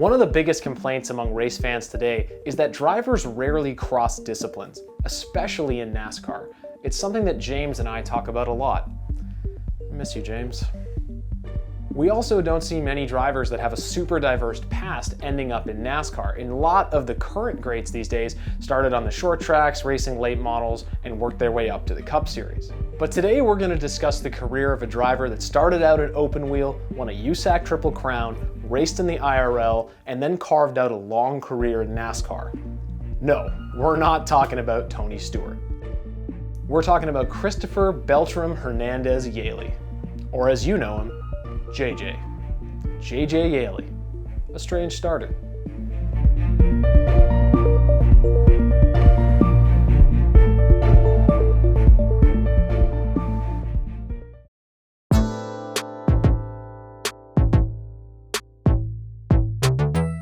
One of the biggest complaints among race fans today is that drivers rarely cross disciplines, especially in NASCAR. It's something that James and I talk about a lot. I miss you, James. We also don't see many drivers that have a super diverse past ending up in NASCAR. And a lot of the current greats these days started on the short tracks, racing late models, and worked their way up to the Cup Series. But today we're going to discuss the career of a driver that started out at open wheel, won a USAC Triple Crown, raced in the IRL, and then carved out a long career in NASCAR. No, we're not talking about Tony Stewart. We're talking about Christopher Beltram Hernandez Yeley, or as you know him, JJ Yeley, a strange starter.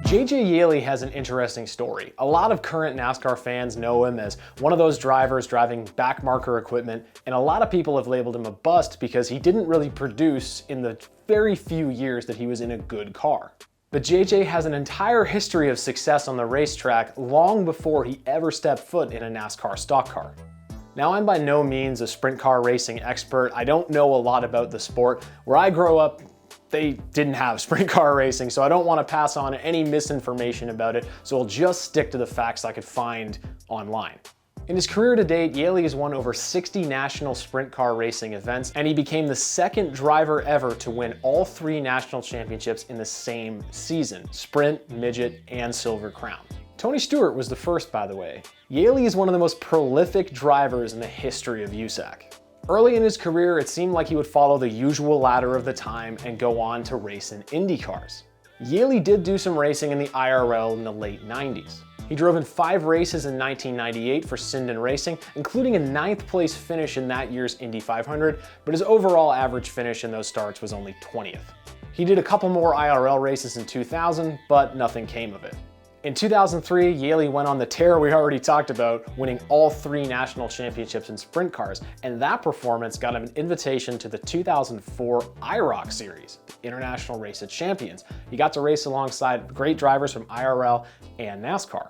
JJ Yeley has an interesting story. A lot of current NASCAR fans know him as one of those drivers driving backmarker equipment, and a lot of people have labeled him a bust because he didn't really produce in the very few years that he was in a good car. But JJ has an entire history of success on the racetrack long before he ever stepped foot in a NASCAR stock car. Now, I'm by no means a sprint car racing expert. I don't know a lot about the sport. Where I grew up, they didn't have sprint car racing, so I don't want to pass on any misinformation about it, so I'll just stick to the facts I could find online. In his career to date, Yeley has won over 60 national sprint car racing events, and he became the second driver ever to win all 3 national championships in the same season: sprint, midget, and silver crown. Tony Stewart was the first, by the way. Yeley is one of the most prolific drivers in the history of USAC. Early in his career, it seemed like he would follow the usual ladder of the time and go on to race in Indy cars. Yeley did do some racing in the IRL in the late 90s. He drove in 5 races in 1998 for Sinden Racing, including a 9th place finish in that year's Indy 500, but his overall average finish in those starts was only 20th. He did a couple more IRL races in 2000, but nothing came of it. In 2003, Yeley went on the tear we already talked about, winning all 3 national championships in sprint cars, and that performance got him an invitation to the 2004 IROC Series, the International Race of Champions. He got to race alongside great drivers from IRL and NASCAR.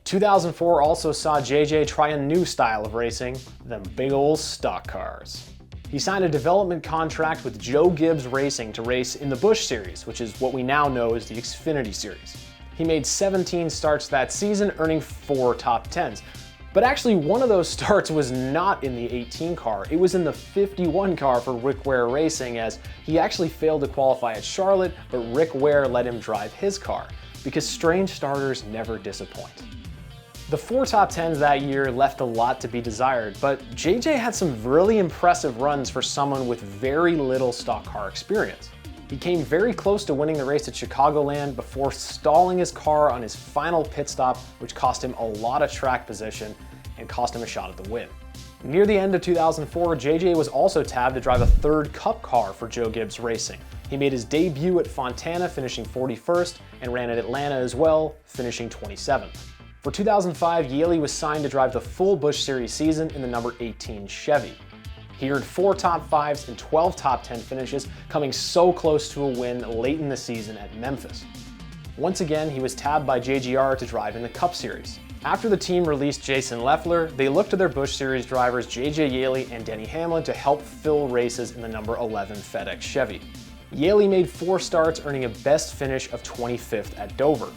2004 also saw JJ try a new style of racing, them big old stock cars. He signed a development contract with Joe Gibbs Racing to race in the Busch Series, which is what we now know as the Xfinity Series. He made 17 starts that season, earning 4 top 10s. But actually, one of those starts was not in the 18 car. It was in the 51 car for Rick Ware Racing, as he actually failed to qualify at Charlotte, but Rick Ware let him drive his car, because strange starters never disappoint. The 4 top 10s that year left a lot to be desired, but JJ had some really impressive runs for someone with very little stock car experience. He came very close to winning the race at Chicagoland before stalling his car on his final pit stop, which cost him a lot of track position and cost him a shot at the win. Near the end of 2004, JJ was also tabbed to drive a 3rd Cup car for Joe Gibbs Racing. He made his debut at Fontana, finishing 41st, and ran at Atlanta as well, finishing 27th. For 2005, Yeley was signed to drive the full Busch Series season in the number 18 Chevy. He earned 4 top 5s and 12 top 10 finishes, coming so close to a win late in the season at Memphis. Once again, he was tabbed by JGR to drive in the Cup Series. After the team released Jason Leffler, they looked to their Busch Series drivers JJ Yeley and Denny Hamlin to help fill races in the number 11 FedEx Chevy. Yeley made 4 starts, earning a best finish of 25th at Dover.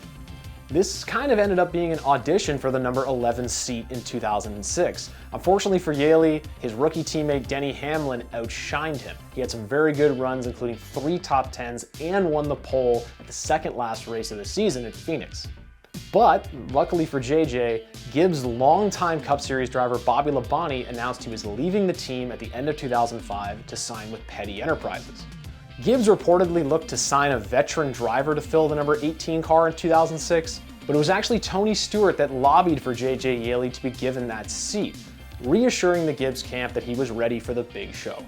This kind of ended up being an audition for the number 11 seat in 2006. Unfortunately for Yeley, his rookie teammate Denny Hamlin outshined him. He had some very good runs, including 3 top 10s, and won the pole at the second last race of the season at Phoenix. But luckily for JJ, Gibbs' longtime Cup Series driver Bobby Labonte announced he was leaving the team at the end of 2005 to sign with Petty Enterprises. Gibbs reportedly looked to sign a veteran driver to fill the number 18 car in 2006, but it was actually Tony Stewart that lobbied for JJ Yeley to be given that seat, reassuring the Gibbs camp that he was ready for the big show.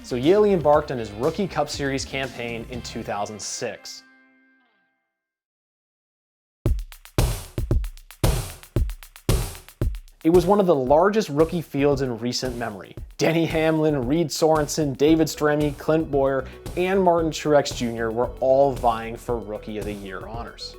So Yeley embarked on his rookie Cup Series campaign in 2006. It was one of the largest rookie fields in recent memory. Denny Hamlin, Reed Sorensen, David Stremme, Clint Boyer, and Martin Truex Jr. were all vying for Rookie of the Year honors.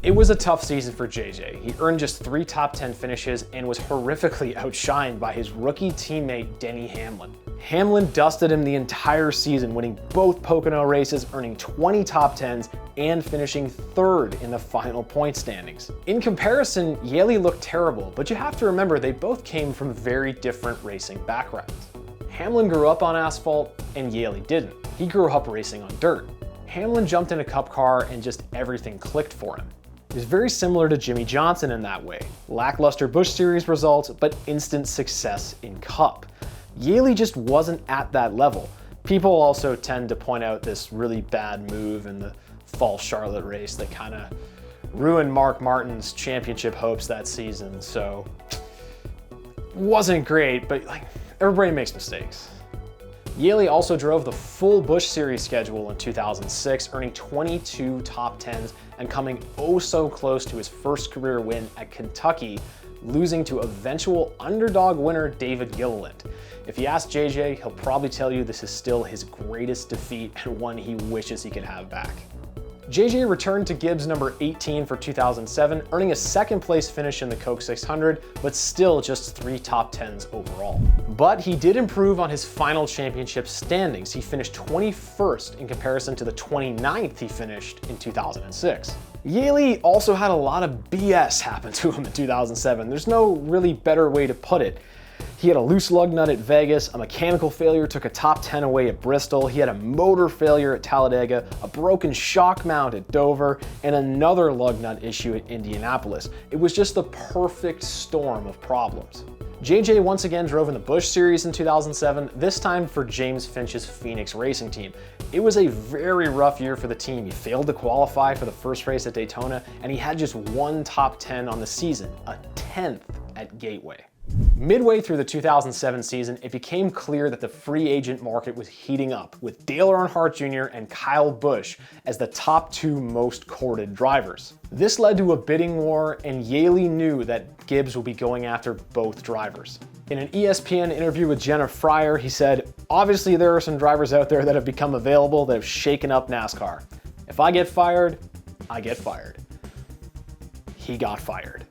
It was a tough season for JJ. He earned just 3 top 10 finishes and was horrifically outshined by his rookie teammate Denny Hamlin. Hamlin dusted him the entire season, winning both Pocono races, earning 20 top 10s, and finishing 3rd in the final point standings. In comparison, Yeley looked terrible, but you have to remember they both came from very different racing backgrounds. Hamlin grew up on asphalt, and Yeley didn't. He grew up racing on dirt. Hamlin jumped in a Cup car and just everything clicked for him. He was very similar to Jimmy Johnson in that way. Lackluster Busch Series results, but instant success in Cup. Yeley just wasn't at that level. People also tend to point out this really bad move in the fall Charlotte race that kind of ruined Mark Martin's championship hopes that season. So, wasn't great, but like, everybody makes mistakes. Yeley also drove the full Busch Series schedule in 2006, earning 22 top 10s and coming oh so close to his first career win at Kentucky, losing to eventual underdog winner David Gilliland. If you ask JJ, he'll probably tell you this is still his greatest defeat and one he wishes he could have back. JJ returned to Gibbs number 18 for 2007, earning a 2nd place finish in the Coke 600, but still just 3 top 10s overall. But he did improve on his final championship standings. He finished 21st in comparison to the 29th he finished in 2006. Yeley also had a lot of BS happen to him in 2007. There's no really better way to put it. He had a loose lug nut at Vegas, a mechanical failure took a top 10 away at Bristol, he had a motor failure at Talladega, a broken shock mount at Dover, and another lug nut issue at Indianapolis. It was just the perfect storm of problems. JJ once again drove in the Busch Series in 2007, this time for James Finch's Phoenix Racing team. It was a very rough year for the team. He failed to qualify for the first race at Daytona, and he had just 1 top 10 on the season, a 10th at Gateway. Midway through the 2007 season, it became clear that the free agent market was heating up, with Dale Earnhardt Jr. and Kyle Busch as the top 2 most courted drivers. This led to a bidding war, and Yeley knew that Gibbs would be going after both drivers. In an ESPN interview with Jenna Fryer, he said, "Obviously there are some drivers out there that have become available that have shaken up NASCAR. If I get fired, I get fired." He got fired.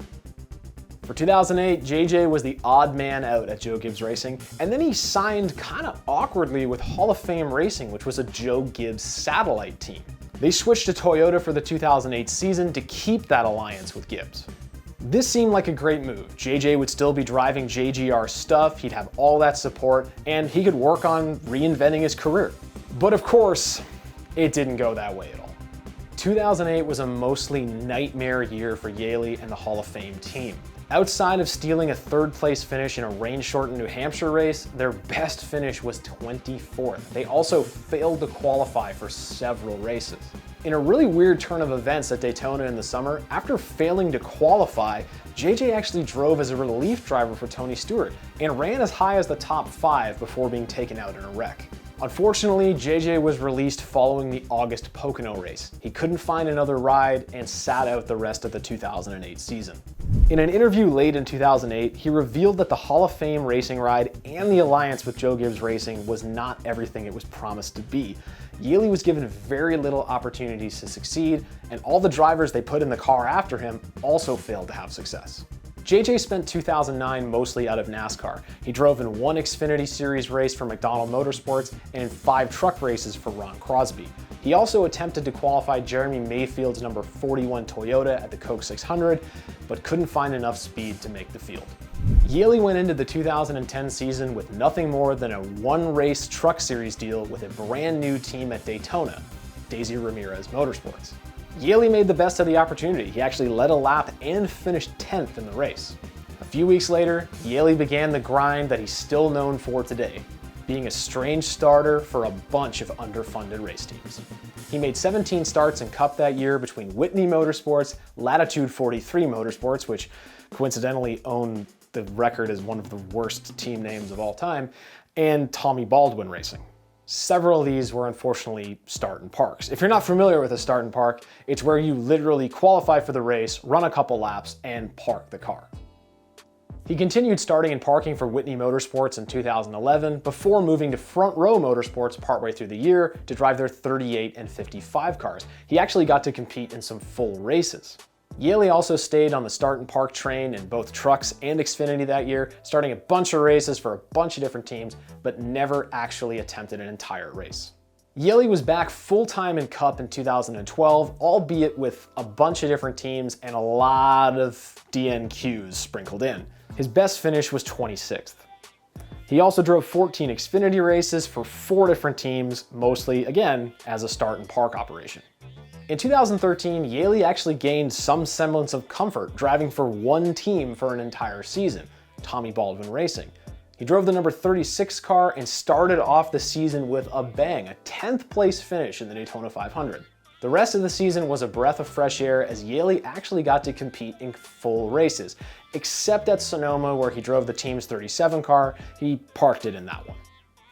For 2008, JJ was the odd man out at Joe Gibbs Racing, and then he signed kind of awkwardly with Hall of Fame Racing, which was a Joe Gibbs satellite team. They switched to Toyota for the 2008 season to keep that alliance with Gibbs. This seemed like a great move. JJ would still be driving JGR stuff, he'd have all that support, and he could work on reinventing his career. But of course, it didn't go that way at all. 2008 was a mostly nightmare year for Yeley and the Hall of Fame team. Outside of stealing a 3rd place finish in a rain-shortened New Hampshire race, their best finish was 24th. They also failed to qualify for several races. In a really weird turn of events at Daytona in the summer, after failing to qualify, JJ actually drove as a relief driver for Tony Stewart and ran as high as the top 5 before being taken out in a wreck. Unfortunately, JJ was released following the August Pocono race. He couldn't find another ride and sat out the rest of the 2008 season. In an interview late in 2008, he revealed that the Hall of Fame racing ride and the alliance with Joe Gibbs Racing was not everything it was promised to be. Yeley was given very little opportunities to succeed, and all the drivers they put in the car after him also failed to have success. JJ spent 2009 mostly out of NASCAR. He drove in 1 Xfinity Series race for McDonald Motorsports and in 5 truck races for Ron Crosby. He also attempted to qualify Jeremy Mayfield's number 41 Toyota at the Coke 600, but couldn't find enough speed to make the field. Yeley went into the 2010 season with nothing more than a 1-race truck series deal with a brand new team at Daytona, Daisy Ramirez Motorsports. Yeley made the best of the opportunity. He actually led a lap and finished 10th in the race. A few weeks later, Yeley began the grind that he's still known for today, being a strange starter for a bunch of underfunded race teams. He made 17 starts in Cup that year between Whitney Motorsports, Latitude 43 Motorsports, which coincidentally owned the record as one of the worst team names of all time, and Tommy Baldwin Racing. Several of these were unfortunately start and parks. If you're not familiar with a start and park, it's where you literally qualify for the race, run a couple laps, and park the car. He continued starting and parking for Whitney Motorsports in 2011 before moving to Front Row Motorsports partway through the year to drive their 38 and 55 cars. He actually got to compete in some full races. Yeley also stayed on the start and park train in both trucks and Xfinity that year, starting a bunch of races for a bunch of different teams, but never actually attempted an entire race. Yeley was back full-time in Cup in 2012, albeit with a bunch of different teams and a lot of DNQs sprinkled in. His best finish was 26th. He also drove 14 Xfinity races for 4 different teams, mostly, again, as a start and park operation. In 2013, Yeley actually gained some semblance of comfort driving for one team for an entire season, Tommy Baldwin Racing. He drove the number 36 car and started off the season with a bang, a 10th place finish in the Daytona 500. The rest of the season was a breath of fresh air as Yeley actually got to compete in full races, except at Sonoma where he drove the team's 37 car. He parked it in that one.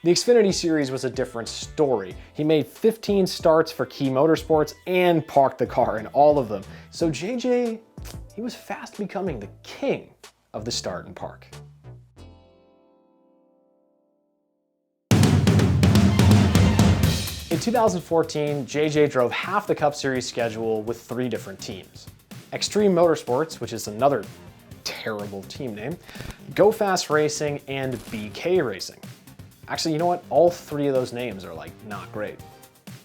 The Xfinity Series was a different story. He made 15 starts for Key Motorsports and parked the car in all of them. So JJ, he was fast becoming the king of the start and park. In 2014, JJ drove half the Cup Series schedule with 3 different teams. Extreme Motorsports, which is another terrible team name, Go Fast Racing, and BK Racing. Actually, you know what? All 3 of those names are not great.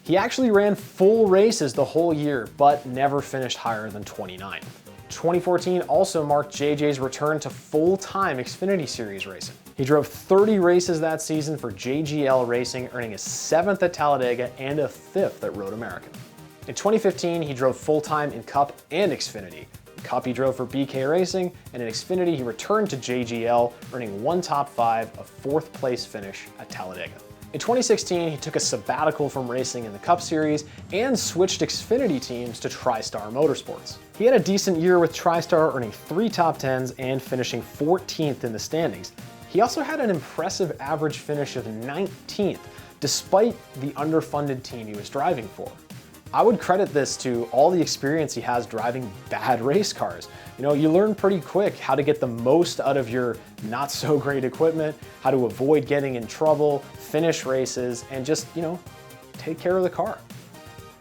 He actually ran full races the whole year, but never finished higher than 29th. 2014 also marked JJ's return to full-time Xfinity Series racing. He drove 30 races that season for JGL Racing, earning a 7th at Talladega and a 5th at Road America. In 2015, he drove full-time in Cup and Xfinity. In Cup, he drove for BK Racing, and in Xfinity, he returned to JGL, earning 1 top 5, a 4th place finish at Talladega. In 2016, he took a sabbatical from racing in the Cup Series and switched Xfinity teams to TriStar Motorsports. He had a decent year with TriStar, earning 3 top 10s and finishing 14th in the standings. He also had an impressive average finish of 19th, despite the underfunded team he was driving for. I would credit this to all the experience he has driving bad race cars. You know, you learn pretty quick how to get the most out of your not so great equipment, how to avoid getting in trouble, finish races, and just, take care of the car.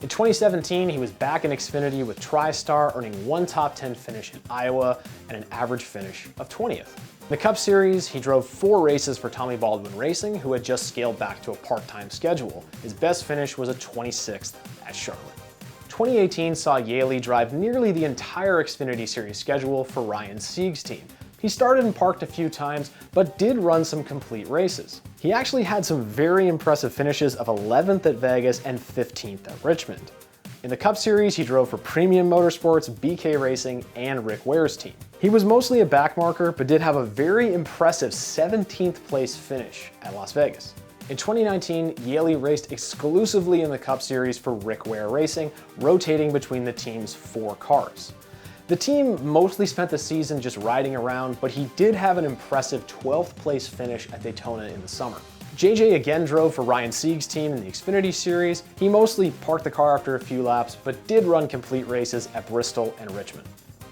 In 2017, he was back in Xfinity with TriStar, earning 1 top 10 finish in Iowa and an average finish of 20th. In the Cup Series, he drove 4 races for Tommy Baldwin Racing, who had just scaled back to a part-time schedule. His best finish was a 26th at Charlotte. 2018 saw Yeley drive nearly the entire Xfinity Series schedule for Ryan Sieg's team. He started and parked a few times, but did run some complete races. He actually had some very impressive finishes of 11th at Vegas and 15th at Richmond. In the Cup Series, he drove for Premium Motorsports, BK Racing, and Rick Ware's team. He was mostly a backmarker, but did have a very impressive 17th place finish at Las Vegas. In 2019, Yeley raced exclusively in the Cup Series for Rick Ware Racing, rotating between the team's 4 cars. The team mostly spent the season just riding around, but he did have an impressive 12th place finish at Daytona in the summer. JJ again drove for Ryan Sieg's team in the Xfinity Series. He mostly parked the car after a few laps, but did run complete races at Bristol and Richmond.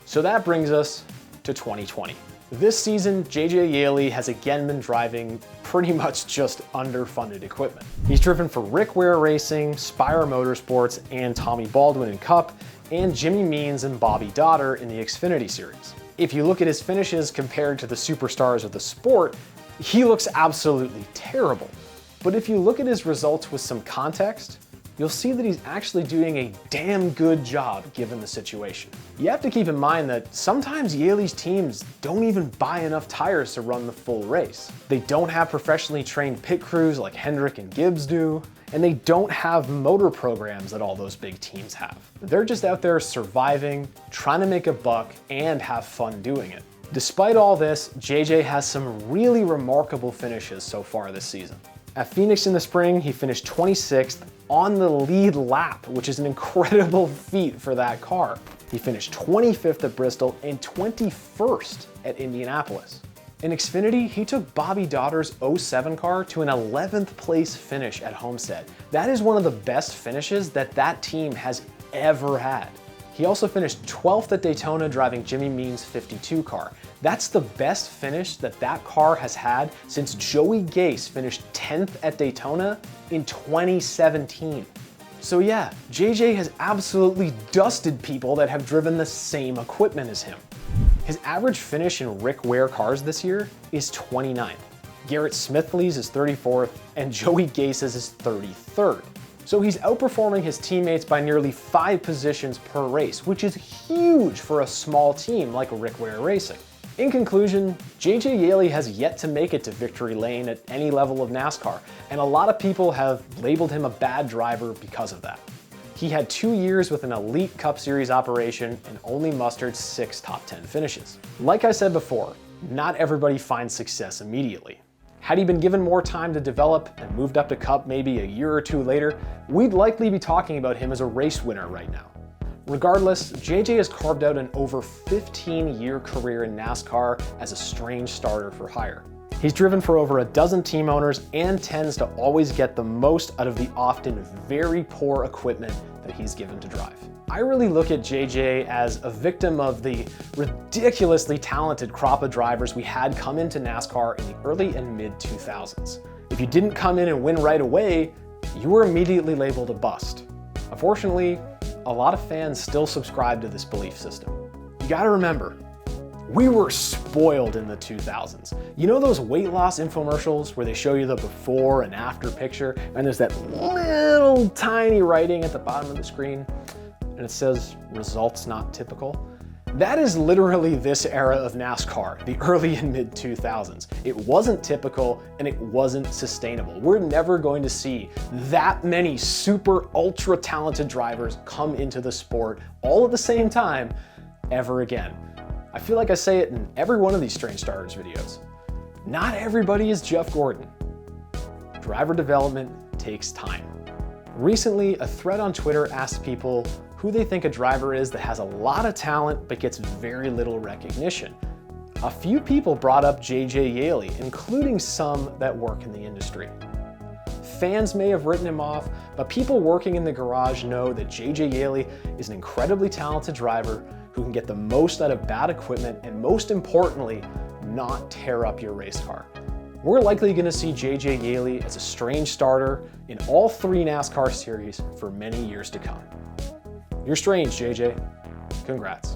So that brings us to 2020. This season, JJ Yeley has again been driving pretty much just underfunded equipment. He's driven for Rick Ware Racing, Spire Motorsports, and Tommy Baldwin in Cup, and Jimmy Means and Bobby Dotter in the Xfinity Series. If you look at his finishes compared to the superstars of the sport, he looks absolutely terrible. But if you look at his results with some context, you'll see that he's actually doing a damn good job given the situation. You have to keep in mind that sometimes Yeley's teams don't even buy enough tires to run the full race. They don't have professionally trained pit crews like Hendrick and Gibbs do, and they don't have motor programs that all those big teams have. They're just out there surviving, trying to make a buck, and have fun doing it. Despite all this, JJ has some really remarkable finishes so far this season. At Phoenix in the spring, he finished 26th on the lead lap, which is an incredible feat for that car. He finished 25th at Bristol and 21st at Indianapolis. In Xfinity, he took Bobby Dotter's 07 car to an 11th place finish at Homestead. That is one of the best finishes that team has ever had. He also finished 12th at Daytona driving Jimmy Means' 52 car. That's the best finish that car has had since Joey Gase finished 10th at Daytona in 2017. So yeah, JJ has absolutely dusted people that have driven the same equipment as him. His average finish in Rick Ware cars this year is 29th. Garrett Smithley's is 34th, and Joey Gase's is 33rd. So he's outperforming his teammates by nearly 5 positions per race, which is huge for a small team like Rick Ware Racing. In conclusion, JJ Yeley has yet to make it to victory lane at any level of NASCAR, and a lot of people have labeled him a bad driver because of that. He had 2 years with an elite Cup Series operation and only mustered 6 top 10 finishes. Like I said before, not everybody finds success immediately. Had he been given more time to develop and moved up to Cup maybe a year or 2 later, we'd likely be talking about him as a race winner right now. Regardless, JJ has carved out an over 15-year career in NASCAR as a strange starter for hire. He's driven for over a dozen team owners and tends to always get the most out of the often very poor equipment that he's given to drive. I really look at JJ as a victim of the ridiculously talented crop of drivers we had come into NASCAR in the early and mid 2000s. If you didn't come in and win right away, you were immediately labeled a bust. Unfortunately, a lot of fans still subscribe to this belief system. You gotta remember, we were spoiled in the 2000s. You know those weight loss infomercials where they show you the before and after picture, and there's that little tiny writing at the bottom of the screen, and it says, results not typical? That is literally this era of NASCAR, the early and mid 2000s. It wasn't typical and it wasn't sustainable. We're never going to see that many super ultra talented drivers come into the sport all at the same time ever again. I feel like I say it in every one of these Strange Starters videos. Not everybody is Jeff Gordon. Driver development takes time. Recently, a thread on Twitter asked people who they think a driver is that has a lot of talent but gets very little recognition. A few people brought up JJ Yeley, including some that work in the industry. Fans may have written him off, but people working in the garage know that JJ Yeley is an incredibly talented driver who can get the most out of bad equipment and, most importantly, not tear up your race car. We're likely going to see JJ Yeley as a strange starter in all 3 NASCAR series for many years to come. You're strange, JJ. Congrats.